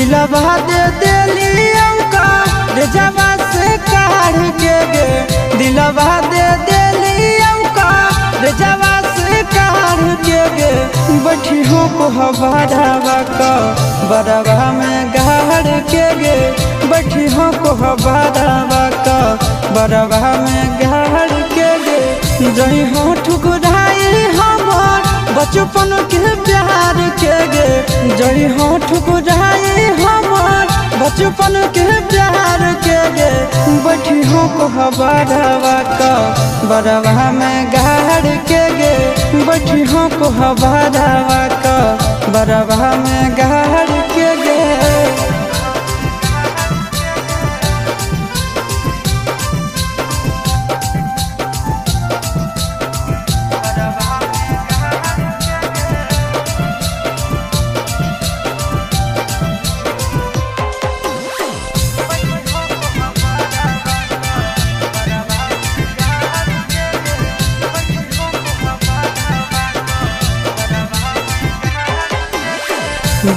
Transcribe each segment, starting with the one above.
दिलवा दे दिलियों का रे जवा से काढ़ के गे दिलवा दे दिलियों का रे जवा से काढ़ के गे बैठी हो को हवारावा का बरवा में गाड़ के गे बैठी हो को हवारावा का बरवा में गाड़ के गे जई हो ठुकराई हमार बचपन के प्यार के गे जई हो ठुकराई हमार बचपन के प्यार के गे बैठी हो को हवारावा का बरवा में गाड़ के गे बैठी हो को हवारावा का बरवा में गाड़ के गे।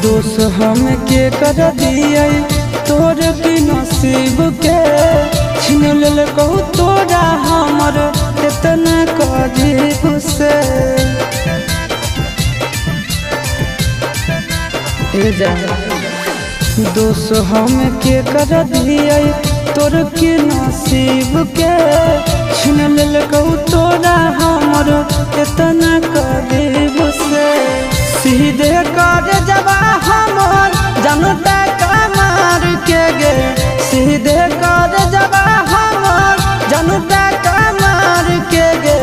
दोस्त हम के कर दिए तोर की नसीब के छीन लेल कहू तोरा हमर इतना करीब से दोस्त हम के कर दिए तोर की नसीब के छीन लेल कहू तोरा हमर इतना करीब से सीधे कर जबा हमर जनता कमार के गे सीधे कर जबा हमर जनता कमार के गे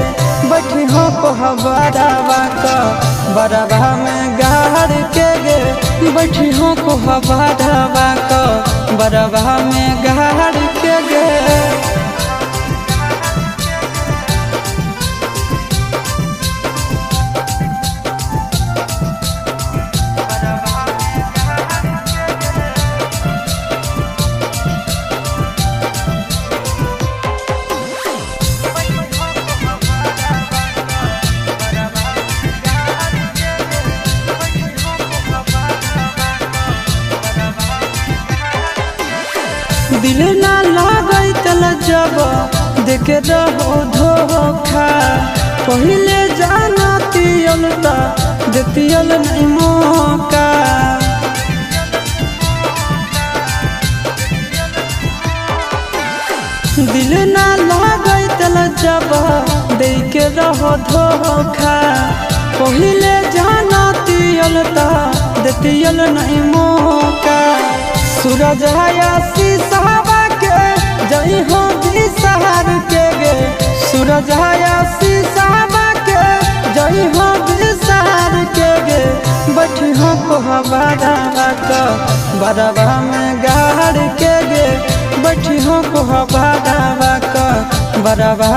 बैठी हो को हवारावा का बरवा में गाड़ के गे बैठी हो को हवारावा का बरवा में गाड़ के गे। दिल ना लागई तल जब देखे रहो धोखा पहले जाना तियलता देतियल नहीं मौका दिल ना लागई तल जब देखे रहो धोखा पहले जाना तियलता देतियल नहीं मौका सूरज हयासी साहबा के जई हो बिसहार के गे सूरज हयासी साहबा के जई हो बिसहार के गे बैठी हो को हवारावा का बरवा में गाड़ के गे बैठी हो को हवारावा का बरवा